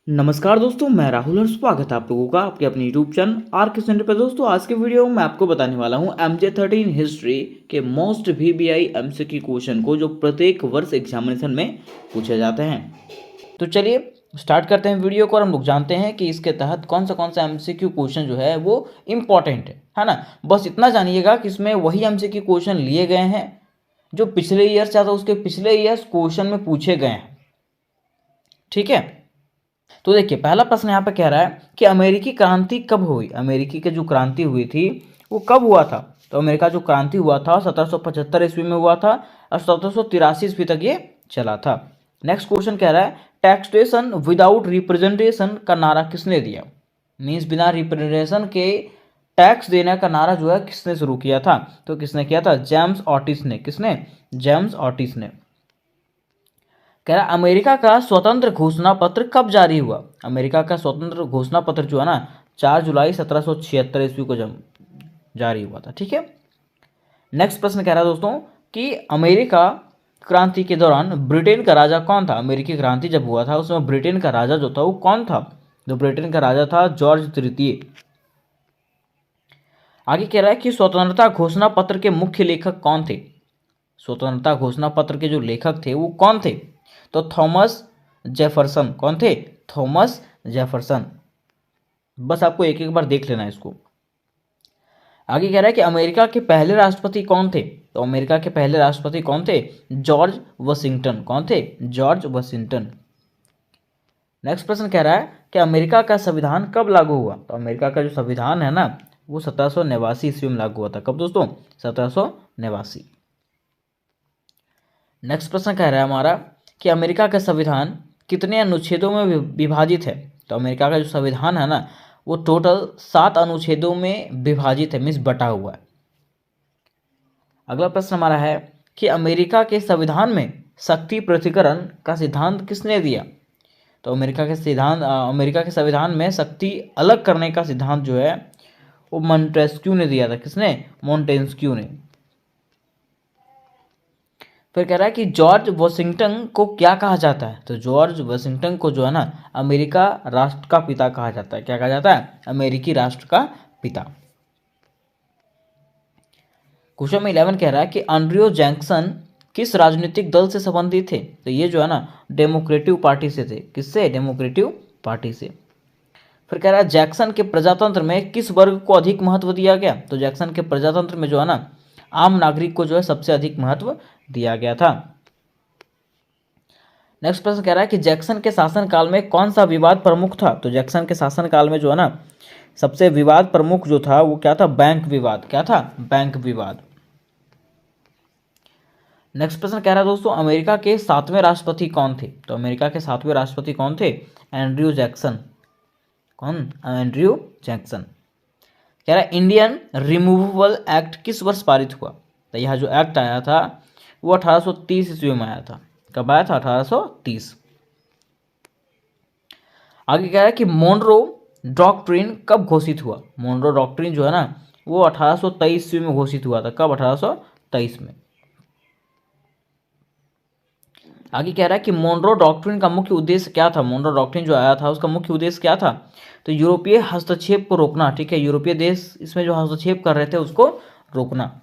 नमस्कार दोस्तों, मैं राहुल और स्वागत है आप लोगों का आपके अपने यूट्यूब चैनल आर के सेंटर पर। दोस्तों आज के वीडियो में मैं आपको बताने वाला हूं MJ13 हिस्ट्री के मोस्ट VBI MCQ क्वेश्चन को जो प्रत्येक वर्ष एग्जामिनेशन में पूछे जाते हैं। तो चलिए स्टार्ट करते हैं वीडियो को और हम लोग जानते हैं कि इसके तहत कौन सा MCQ क्वेश्चन जो है वो इम्पॉर्टेंट है ना। बस इतना जानिएगा कि इसमें वही MCQ क्वेश्चन लिए गए हैं जो पिछले ईयर से था, उसके पिछले ईयर्स क्वेश्चन में पूछे गए हैं। ठीक है, तो देखिए पहला प्रश्न यहाँ पे कह रहा है कि अमेरिकी क्रांति कब हुई। अमेरिकी की जो क्रांति हुई थी वो कब हुआ था। तो अमेरिका जो क्रांति हुआ था 1775 ईस्वी में हुआ था और 1783 ईस्वी तक ये चला था। नेक्स्ट क्वेश्चन कह रहा है टैक्सेशन विदाउट रिप्रेजेंटेशन का नारा किसने दिया। मीन्स बिना रिप्रेजेंटेशन के टैक्स देने का नारा जो है किसने शुरू किया था। तो किसने किया था, जेम्स ऑटिस ने। किसने, जेम्स ऑटिस ने। कह रहा अमेरिका का स्वतंत्र घोषणा पत्र कब जारी हुआ। अमेरिका का स्वतंत्र घोषणा पत्र जो है ना 4 जुलाई 1776 ईस्वी को जारी हुआ था। ठीक है, नेक्स्ट प्रश्न कह रहा है दोस्तों कि अमेरिका क्रांति के दौरान ब्रिटेन का राजा कौन था। अमेरिकी क्रांति जब हुआ था उसमें ब्रिटेन का राजा जो था वो कौन था। जो ब्रिटेन का राजा था जॉर्ज तृतीय। आगे कह रहा है कि स्वतंत्रता घोषणा पत्र के मुख्य लेखक कौन थे। स्वतंत्रता घोषणा पत्र के जो लेखक थे वो कौन थे। तो थॉमस जेफरसन। कौन थे, थॉमस जेफरसन। बस आपको एक एक बार देख लेना है इसको। आगे कह रहा है कि अमेरिका के पहले राष्ट्रपति कौन थे। तो अमेरिका के पहले राष्ट्रपति कौन थे, जॉर्ज वाशिंगटन। कौन थे, जॉर्ज वाशिंगटन। नेक्स्ट प्रश्न कह रहा है कि अमेरिका का संविधान कब लागू हुआ। तो अमेरिका का जो संविधान है ना वो 1789 ईस्वी में लागू हुआ था। कब दोस्तों, 1789। नेक्स्ट प्रश्न कह रहा है हमारा कि अमेरिका का संविधान कितने अनुच्छेदों में विभाजित है। तो अमेरिका का जो संविधान है ना वो टोटल 7 अनुच्छेदों में विभाजित है, मीन्स बटा हुआ है। अगला प्रश्न हमारा है कि अमेरिका के संविधान में शक्ति पृथक्करण का सिद्धांत किसने दिया। तो अमेरिका के संविधान में शक्ति अलग करने का सिद्धांत जो है वो मॉन्टेस्क्यू ने दिया था। किसने, मॉन्टेस्क्यू ने। फिर कह रहा है कि जॉर्ज वाशिंगटन को क्या कहा जाता है। तो जॉर्ज वाशिंगटन को जो है ना अमेरिका राष्ट्र का पिता कहा जाता है। क्या कहा जाता है, अमेरिकी राष्ट्र का पिता। क्वेश्चन में 11 कह रहा है कि एंड्रयू जैक्सन किस राजनीतिक दल से संबंधित थे। तो ये जो है ना डेमोक्रेटिव पार्टी से थे। किससे, डेमोक्रेटिव पार्टी से। फिर कह रहा है जैक्सन के प्रजातंत्र में किस वर्ग को अधिक महत्व दिया गया। तो जैक्सन के प्रजातंत्र में जो है ना आम नागरिक को जो है सबसे अधिक महत्व दिया गया था। नेक्स्ट प्रश्न कह रहा है कि जैक्सन के शासनकाल में कौन सा विवाद प्रमुख था। तो जैक्सन के शासनकाल में जो है ना सबसे विवाद प्रमुख जो था वो क्या था, बैंक विवाद। क्या था, बैंक विवाद। नेक्स्ट प्रश्न कह रहा है दोस्तों अमेरिका के 7वें राष्ट्रपति कौन थे। तो अमेरिका के 7वें राष्ट्रपति कौन थे, एंड्रयू जैक्सन। कौन, एंड्रयू जैक्सन। कह रहा है इंडियन रिमूवेबल एक्ट किस वर्ष पारित हुआ। तो यह जो एक्ट आया था वो 1830 ईस्वी में आया था। कब आया था, 1830। आगे कह रहा है कि मोनरो डॉक्ट्रिन कब घोषित हुआ। मोनरो डॉक्ट्रिन जो है ना वो 1823 ईस्वी में घोषित हुआ था। कब, 1823 में। आगे कह रहा है कि मोनरो डॉक्ट्रिन का मुख्य उद्देश्य क्या था। मोनरो डॉक्ट्रिन जो आया था उसका मुख्य उद्देश्य क्या था। तो यूरोपीय हस्तक्षेप को रोकना। ठीक है, यूरोपीय देश इसमें जो हस्तक्षेप कर रहे थे उसको रोकना।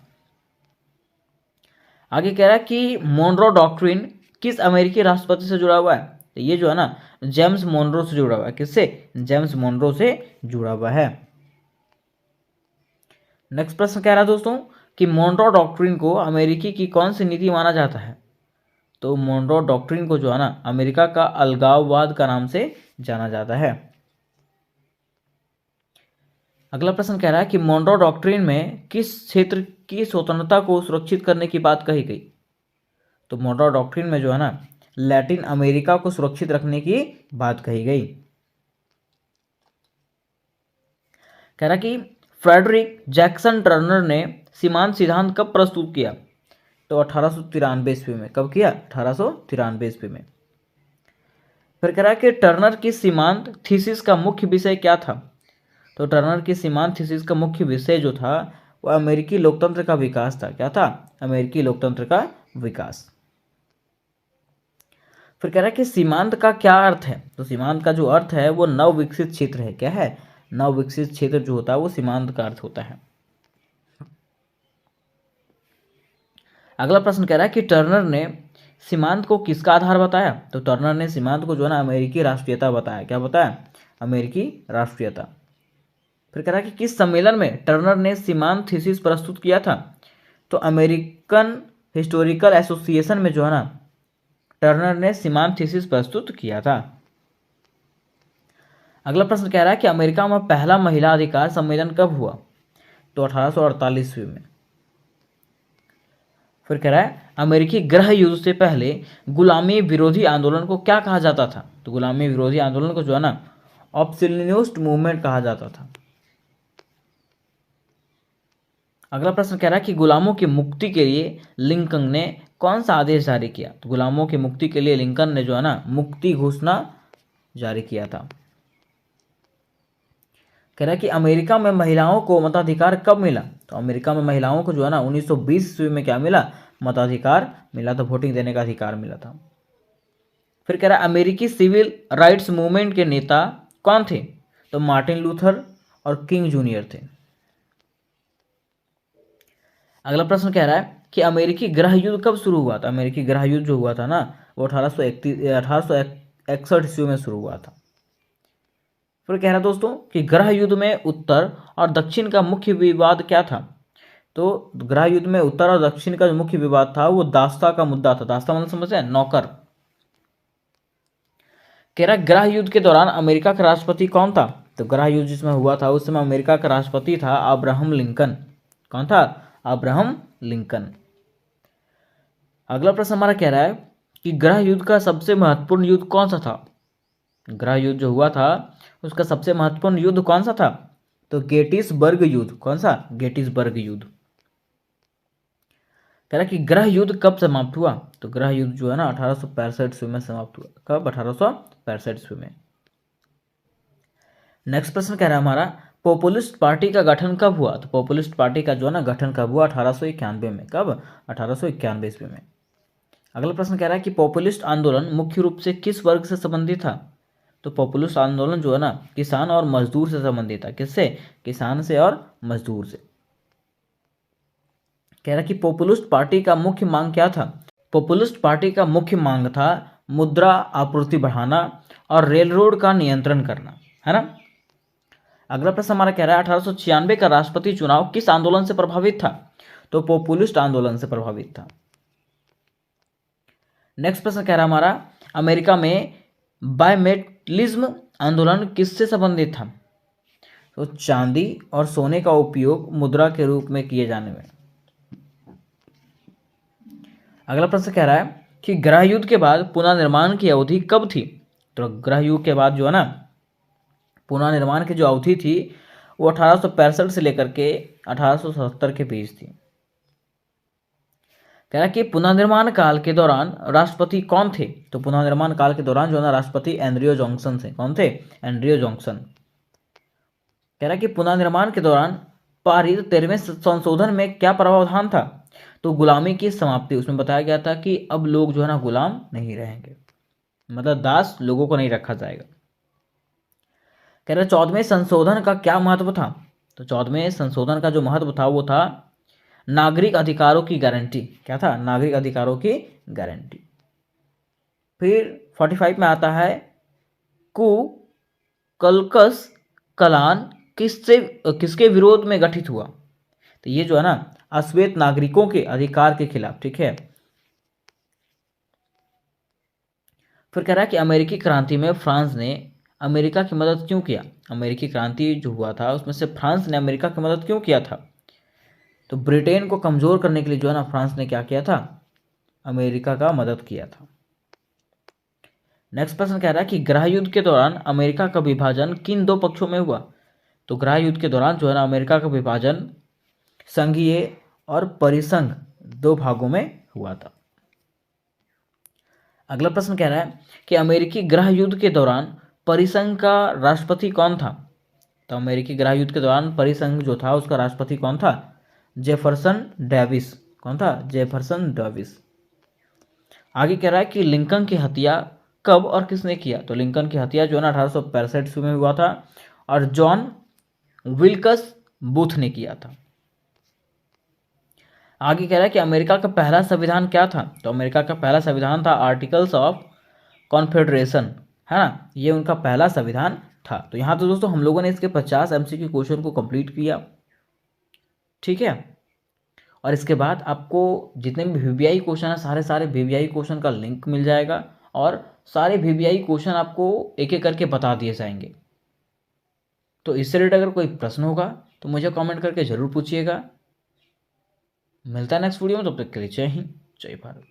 आगे कह रहा है कि मोनरो डॉक्ट्रिन किस अमेरिकी राष्ट्रपति से जुड़ा हुआ है। तो ये जो है ना जेम्स मोनरो से जुड़ा हुआ है। किससे, जेम्स मोनरो से जुड़ा हुआ है। नेक्स्ट प्रश्न कह रहा है दोस्तों कि मोनरो डॉक्ट्रिन को अमेरिकी की कौन सी नीति माना जाता है। तो मोनरो डॉक्ट्रिन को जो है ना अमेरिका का अलगाववाद का नाम से जाना जाता है। अगला प्रश्न कह रहा है कि मोनरो डॉक्ट्रिन में किस क्षेत्र की स्वतंत्रता को सुरक्षित करने की बात कही गई। तो मोनरो डॉक्ट्रिन में जो है ना लैटिन अमेरिका को सुरक्षित रखने की बात कही गई। कह रहा कि फ्रेडरिक जैक्सन टर्नर ने सीमांत सिद्धांत कब प्रस्तुत किया। तो 1893 ईस्वी में। कब किया, 1893 ईस्वी में। फिर कह रहा है कि टर्नर की सीमांत थीसिस का मुख्य विषय क्या था। तो टर्नर की सीमांत थीसिस का मुख्य विषय जो था वो अमेरिकी लोकतंत्र का विकास था। क्या था, अमेरिकी लोकतंत्र का विकास। फिर कह रहा है कि सीमांत का क्या अर्थ है, तो सीमांत का जो अर्थ है वो नव विकसित क्षेत्र है। क्या है? नव विकसित क्षेत्र जो होता है वो सीमांत का अर्थ होता है। अगला प्रश्न कह रहा है कि टर्नर ने सीमांत को किसका आधार बताया, तो टर्नर ने सीमांत को जो है ना अमेरिकी राष्ट्रीयता बताया। क्या बताया? अमेरिकी राष्ट्रीयता। फिर कह रहा है कि किस सम्मेलन में टर्नर ने सीमांत थीसिस प्रस्तुत किया था, तो अमेरिकन हिस्टोरिकल एसोसिएशन में जो है ना टर्नर ने सीमांत थीसिस प्रस्तुत किया था। अगला प्रश्न कह रहा है कि अमेरिका में पहला महिला अधिकार सम्मेलन कब हुआ, तो 1848 ईस्वी में। फिर कह रहा है अमेरिकी गृह युद्ध से पहले गुलामी विरोधी आंदोलन को क्या कहा जाता था, तो गुलामी विरोधी आंदोलन को जो है ना ऑब्सोल्यूनिस्ट मूवमेंट कहा जाता था। अगला प्रश्न कह रहा है कि गुलामों की मुक्ति के लिए लिंकन ने कौन सा आदेश जारी किया, तो गुलामों की मुक्ति के लिए लिंकन ने जो है ना मुक्ति घोषणा जारी किया था। कह रहा है कि अमेरिका में महिलाओं को मताधिकार कब मिला, तो अमेरिका में महिलाओं को जो है ना 1920 ईस्वी में क्या मिला? मताधिकार मिला था, वोटिंग देने का अधिकार मिला था। फिर कह रहा है अमेरिकी सिविल राइट्स मूवमेंट के नेता कौन थे, तो मार्टिन लूथर और किंग जूनियर थे। अगला प्रश्न कह रहा है कि अमेरिकी गृह युद्ध कब शुरू हुआ था, अमेरिकी गृह युद्ध जो हुआ था ना वो 1861 ईस्वी में शुरू हुआ था। फिर कह रहा है दोस्तों कि गृह युद्ध में उत्तर और दक्षिण का मुख्य विवाद क्या था, तो गृह युद्ध में उत्तर और दक्षिण का जो मुख्य विवाद था वो दास्ता का मुद्दा था। दास्ता मतलब समझते हैं? नौकर। कह रहा है गृह युद्ध के दौरान अमेरिका का राष्ट्रपति कौन था, तो गृह युद्ध जिसमें हुआ था उस समय अमेरिका का राष्ट्रपति था अब्राहम लिंकन। कौन था? Abraham Lincoln. अगला प्रश्न हमारा कह रहा है कि गृह युद्ध का सबसे महत्वपूर्ण युद्ध कौन सा था, गृह युद्ध जो हुआ था उसका सबसे महत्वपूर्ण युद्ध कौन सा था, तो गेटिसबर्ग युद्ध। कौन सा? गेटिसबर्ग युद्ध। कह रहा कि गृह युद्ध कब समाप्त हुआ, तो गृह युद्ध जो है ना 1865 ईस्वी में समाप्त हुआ। कब? 1865 ईस्वी में। नेक्स्ट प्रश्न कह रहा है हमारा पॉपुलिस्ट पार्टी का गठन कब हुआ, तो पॉपुलिस्ट पार्टी का जो है ना गठन कब हुआ? 1891 में। कब? 1891 ईस्वी में। अगला प्रश्न कह रहा है कि पॉपुलिस्ट आंदोलन मुख्य रूप से किस वर्ग से संबंधित था, तो पॉपुलिस्ट आंदोलन जो है ना किसान और मजदूर से संबंधित था। किससे? किसान से और मजदूर से। कह रहा है कि पॉपुलिस्ट पार्टी का मुख्य मांग क्या था, पॉपुलिस्ट पार्टी का मुख्य मांग था मुद्रा आपूर्ति बढ़ाना और रेल रोड का नियंत्रण करना, है ना। अगला प्रश्न हमारा कह रहा है 1896 का राष्ट्रपति चुनाव किस आंदोलन से प्रभावित था, तो पॉपुलिस्ट आंदोलन से प्रभावित था। नेक्स्ट प्रश्न कह रहा है हमारा अमेरिका में बायमेटलिज्म आंदोलन किससे संबंधित था, तो चांदी और सोने का उपयोग मुद्रा के रूप में किए जाने में। अगला प्रश्न कह रहा है कि गृह युद्ध के बाद पुनर्निर्माण की अवधि कब थी, तो गृह युद्ध के बाद जो है ना पुनर्निर्माण की जो अवधि थी वो 1865 से लेकर के 1877 के बीच थी। कह रहा कि पुनर्निर्माण काल के दौरान राष्ट्रपति कौन थे, तो पुनर्निर्माण काल के दौरान जो है ना राष्ट्रपति एंड्रियो जॉनसन थे। कौन थे? एंड्रियो जॉनसन। कह रहा कि पुनर्निर्माण के दौरान पारित 13वें संशोधन में क्या प्रावधान था, तो गुलामी की समाप्ति। उसमें बताया गया था कि अब लोग जो है ना गुलाम नहीं रहेंगे, मतलब दास लोगों को नहीं रखा जाएगा। कह रहा 14वें संशोधन का क्या महत्व था, तो 14वें संशोधन का जो महत्व था वो था नागरिक अधिकारों की गारंटी। क्या था? नागरिक अधिकारों की गारंटी। फिर 45 में आता है कु कलकस कलान किसके विरोध में गठित हुआ, तो ये जो है ना अश्वेत नागरिकों के अधिकार के खिलाफ। ठीक है। फिर कह रहा है कि अमेरिकी क्रांति में फ्रांस ने अमेरिका की मदद क्यों किया, अमेरिकी क्रांति जो हुआ था उसमें से फ्रांस ने अमेरिका की मदद क्यों किया था, तो ब्रिटेन को कमजोर करने के लिए जो है ना फ्रांस ने क्या किया था, अमेरिका का मदद किया था। नेक्स्ट प्रश्न कह रहा है कि गृह युद्ध के दौरान अमेरिका का विभाजन किन दो पक्षों में हुआ, तो गृह युद्ध के दौरान जो है ना अमेरिका का विभाजन संघीय और परिसंघ दो भागों में हुआ था। अगला प्रश्न कह रहा है कि अमेरिकी गृह युद्ध के दौरान परिसंघ का राष्ट्रपति कौन था, तो अमेरिकी गृह युद्ध के दौरान परिसंघ जो था उसका राष्ट्रपति कौन था, जेफरसन डेविस। कौन था? Jefferson Davis. आगे कह रहा है कि लिंकन की हत्या कब और किसने किया? तो लिंकन की हत्या जो है ना 1865 ईस्वी में हुआ था और जॉन विल्कस बूथ ने किया था। आगे कह रहा है कि अमेरिका का पहला संविधान क्या था? तो अमेरिका का पहला संविधान था आर्टिकल्स ऑफ कॉन्फेडरेशन, है ना, ये उनका पहला संविधान था। तो यहाँ तो दोस्तों हम लोगों ने इसके 50 MCQ क्वेश्चन को कंप्लीट किया, ठीक है। और इसके बाद आपको जितने भी VBI क्वेश्चन है सारे VBI क्वेश्चन का लिंक मिल जाएगा और सारे VBI क्वेश्चन आपको एक एक करके बता दिए जाएंगे। तो इससे रिलेटेड अगर कोई प्रश्न होगा तो मुझे कमेंट करके ज़रूर पूछिएगा। मिलता है नेक्स्ट वीडियो में, तब तक के लिए जय हिंद जय भारत।